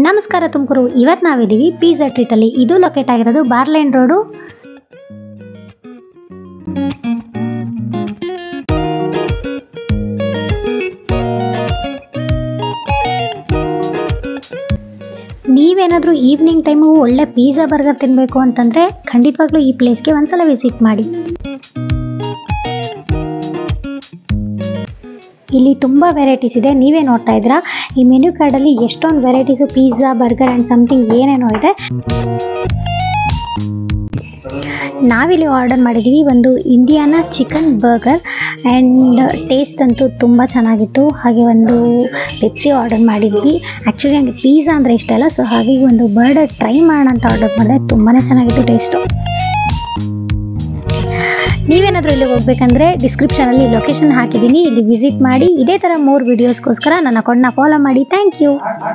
ನಮಸ್ಕಾರ ತುಮಕೂರು. ಇವತ್ತು ನಾವಿದ್ದೀವಿ ಪಿಜ್ಜಾ ಟ್ರೀಟಲ್ಲಿ. ಇದು ಲೊಕೇಟ್ ಆಗಿರೋದು ಬಾರ್ಲೈನ್ ರೋಡು. ನೀವೇನಾದರೂ ಈವ್ನಿಂಗ್ ಟೈಮು ಒಳ್ಳೆ ಪಿಜ್ಜಾ ಬರ್ಗರ್ ತಿನ್ನಬೇಕು ಅಂತಂದರೆ ಖಂಡಿತವಾಗ್ಲೂ ಈ ಪ್ಲೇಸ್ಗೆ ಒಂದ್ಸಲ ವಿಸಿಟ್ ಮಾಡಿ. ಇಲ್ಲಿ ತುಂಬ ವೆರೈಟೀಸ್ ಇದೆ, ನೀವೇ ನೋಡ್ತಾ ಇದ್ದೀರಾ. ಈ ಮೆನ್ಯೂ ಕಾರ್ಡಲ್ಲಿ ಎಷ್ಟೊಂದು varieties pizza, burger and something ಏನೇನೋ ಇದೆ. ನಾವಿಲ್ಲಿ ಆರ್ಡರ್ ಮಾಡಿದ್ದೀವಿ ಒಂದು ಇಂಡಿಯಾನ ಚಿಕನ್ ಬರ್ಗರ್ ಆ್ಯಂಡ್ ಟೇಸ್ಟ್ ಅಂತೂ ತುಂಬ ಚೆನ್ನಾಗಿತ್ತು. ಹಾಗೆ ಒಂದು ಪೆಪ್ಸಿ ಆರ್ಡರ್ ಮಾಡಿದ್ವಿ. ಆ್ಯಕ್ಚುಲಿ ನನಗೆ ಪಿಜ್ಜಾ ಅಂದರೆ ಇಷ್ಟ ಇಲ್ಲ, ಸೊ ಹಾಗಾಗಿ ಒಂದು ಬರ್ಗರ್ ಟ್ರೈ ಮಾಡೋಣ ಅಂತ ಆರ್ಡರ್ ಮಾಡಿದೆ. ತುಂಬಾ ಚೆನ್ನಾಗಿತ್ತು ಟೇಸ್ಟು. ನೀವೇನಾದರೂ ಇಲ್ಲಿಗೆ ಹೋಗ್ಬೇಕಂದ್ರೆ ಡಿಸ್ಕ್ರಿಪ್ಷನಲ್ಲಿ ಲೊಕೇಶನ್ ಹಾಕಿದ್ದೀನಿ, ಇಲ್ಲಿ ವಿಸಿಟ್ ಮಾಡಿ. ಇದೇ ಥರ 3 ವೀಡಿಯೋಸ್ಗೋಸ್ಕರ ನನ್ನ ಅಕೌಂಟ್ನ ಫಾಲೋ ಮಾಡಿ. Thank you.